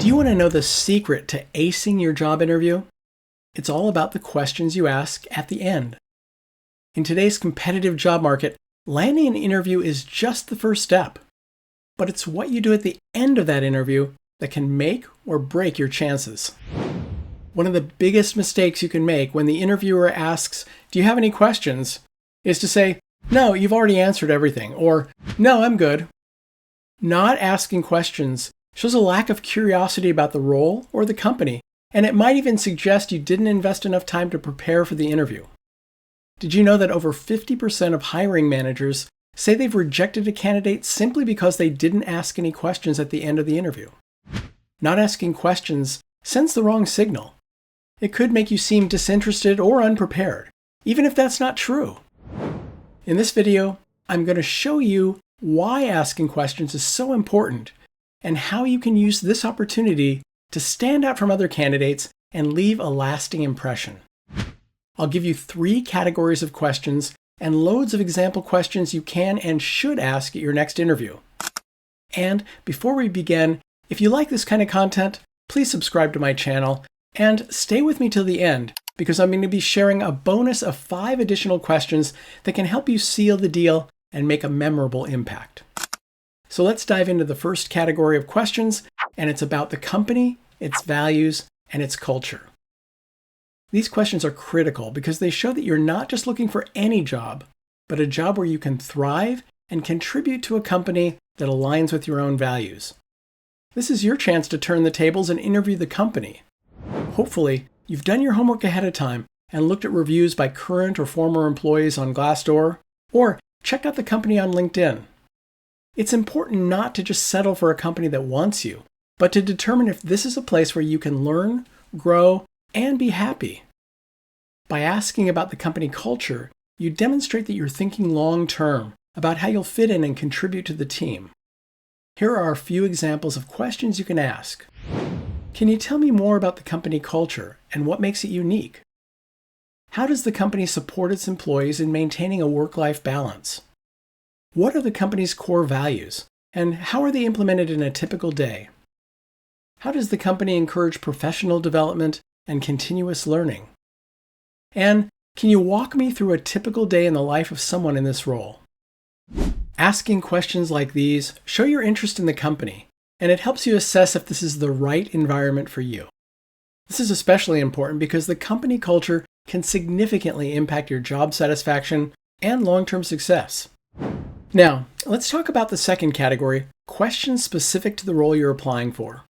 Do you want to know the secret to acing your job interview? It's all about the questions you ask at the end. In today's competitive job market, landing an interview is just the first step. But it's what you do at the end of that interview that can make or break your chances. One of the biggest mistakes you can make when the interviewer asks, "Do you have any questions?" is to say, "No, you've already answered everything," or "No, I'm good." Not asking questions shows a lack of curiosity about the role or the company, and it might even suggest you didn't invest enough time to prepare for the interview. Did you know that over 50% of hiring managers say they've rejected a candidate simply because they didn't ask any questions at the end of the interview? Not asking questions sends the wrong signal. It could make you seem disinterested or unprepared, even if that's not true. In this video, I'm going to show you why asking questions is so important and how you can use this opportunity to stand out from other candidates and leave a lasting impression. I'll give you 3 categories of questions and loads of example questions you can and should ask at your next interview. And before we begin, if you like this kind of content, please subscribe to my channel and stay with me till the end, because I'm going to be sharing a bonus of 5 additional questions that can help you seal the deal and make a memorable impact. So let's dive into the first category of questions, and it's about the company, its values, and its culture. These questions are critical because they show that you're not just looking for any job, but a job where you can thrive and contribute to a company that aligns with your own values. This is your chance to turn the tables and interview the company. Hopefully, you've done your homework ahead of time and looked at reviews by current or former employees on Glassdoor, or checked out the company on LinkedIn. It's important not to just settle for a company that wants you, but to determine if this is a place where you can learn, grow, and be happy. By asking about the company culture, you demonstrate that you're thinking long-term about how you'll fit in and contribute to the team. Here are a few examples of questions you can ask. Can you tell me more about the company culture and what makes it unique? How does the company support its employees in maintaining a work-life balance? What are the company's core values, and how are they implemented in a typical day? How does the company encourage professional development and continuous learning? And can you walk me through a typical day in the life of someone in this role? Asking questions like these show your interest in the company, and it helps you assess if this is the right environment for you. This is especially important because the company culture can significantly impact your job satisfaction and long-term success. Now, let's talk about the second category, questions specific to the role you're applying for.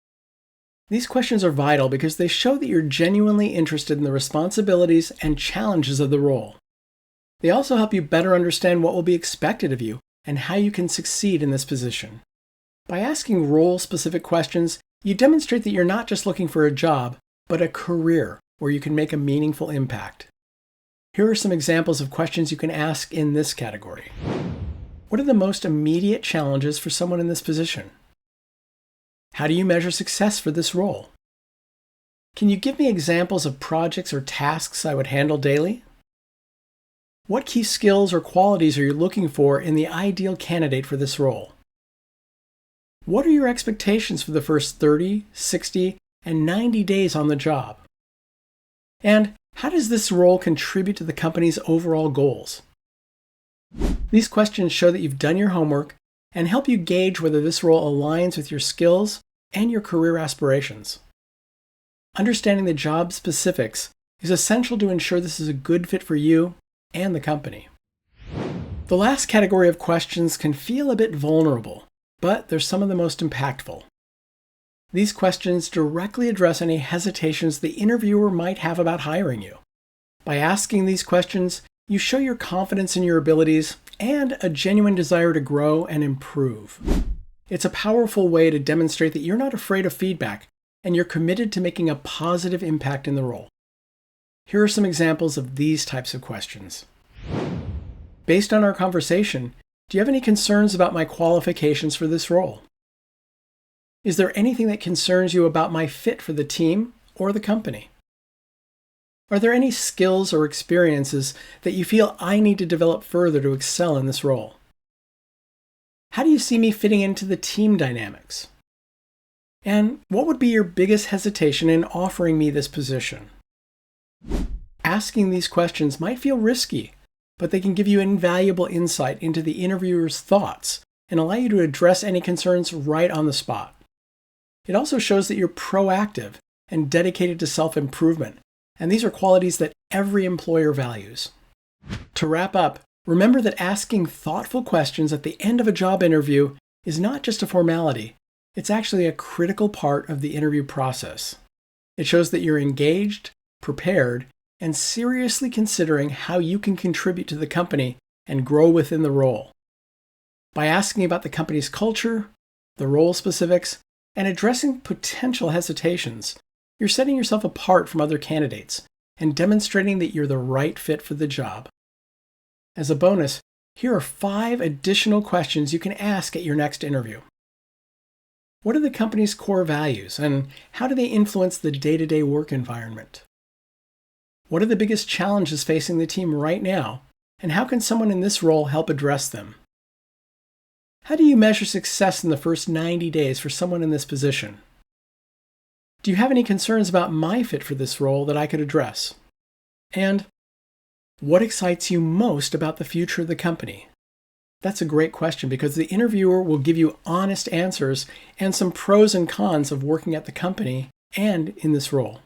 These questions are vital because they show that you're genuinely interested in the responsibilities and challenges of the role. They also help you better understand what will be expected of you and how you can succeed in this position. By asking role-specific questions, you demonstrate that you're not just looking for a job, but a career where you can make a meaningful impact. Here are some examples of questions you can ask in this category. What are the most immediate challenges for someone in this position? How do you measure success for this role? Can you give me examples of projects or tasks I would handle daily? What key skills or qualities are you looking for in the ideal candidate for this role? What are your expectations for the first 30, 60, and 90 days on the job? And how does this role contribute to the company's overall goals? These questions show that you've done your homework and help you gauge whether this role aligns with your skills and your career aspirations. Understanding the job specifics is essential to ensure this is a good fit for you and the company. The last category of questions can feel a bit vulnerable, but they're some of the most impactful. These questions directly address any hesitations the interviewer might have about hiring you. By asking these questions, you show your confidence in your abilities and a genuine desire to grow and improve. It's a powerful way to demonstrate that you're not afraid of feedback and you're committed to making a positive impact in the role. Here are some examples of these types of questions. Based on our conversation, do you have any concerns about my qualifications for this role? Is there anything that concerns you about my fit for the team or the company? Are there any skills or experiences that you feel I need to develop further to excel in this role? How do you see me fitting into the team dynamics? And what would be your biggest hesitation in offering me this position? Asking these questions might feel risky, but they can give you invaluable insight into the interviewer's thoughts and allow you to address any concerns right on the spot. It also shows that you're proactive and dedicated to self-improvement, and these are qualities that every employer values. To wrap up, remember that asking thoughtful questions at the end of a job interview is not just a formality, it's actually a critical part of the interview process. It shows that you're engaged, prepared, and seriously considering how you can contribute to the company and grow within the role. By asking about the company's culture, the role specifics, and addressing potential hesitations, you're setting yourself apart from other candidates and demonstrating that you're the right fit for the job. As a bonus, here are 5 additional questions you can ask at your next interview. What are the company's core values, and how do they influence the day-to-day work environment? What are the biggest challenges facing the team right now, and how can someone in this role help address them? How do you measure success in the first 90 days for someone in this position? Do you have any concerns about my fit for this role that I could address? And what excites you most about the future of the company? That's a great question because the interviewer will give you honest answers and some pros and cons of working at the company and in this role.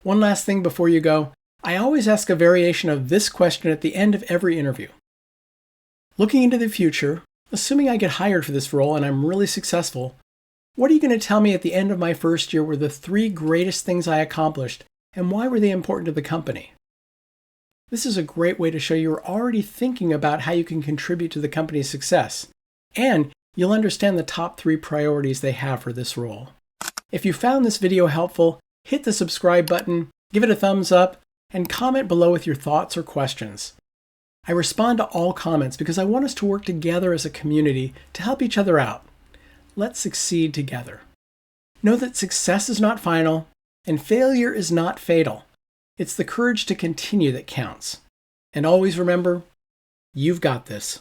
One last thing before you go, I always ask a variation of this question at the end of every interview. Looking into the future, assuming I get hired for this role and I'm really successful, what are you going to tell me at the end of my first year were the 3 greatest things I accomplished and why were they important to the company? This is a great way to show you're already thinking about how you can contribute to the company's success, and you'll understand the top 3 priorities they have for this role. If you found this video helpful, hit the subscribe button, give it a thumbs up, and comment below with your thoughts or questions. I respond to all comments because I want us to work together as a community to help each other out. Let's succeed together. Know that success is not final, and failure is not fatal. It's the courage to continue that counts. And always remember, you've got this.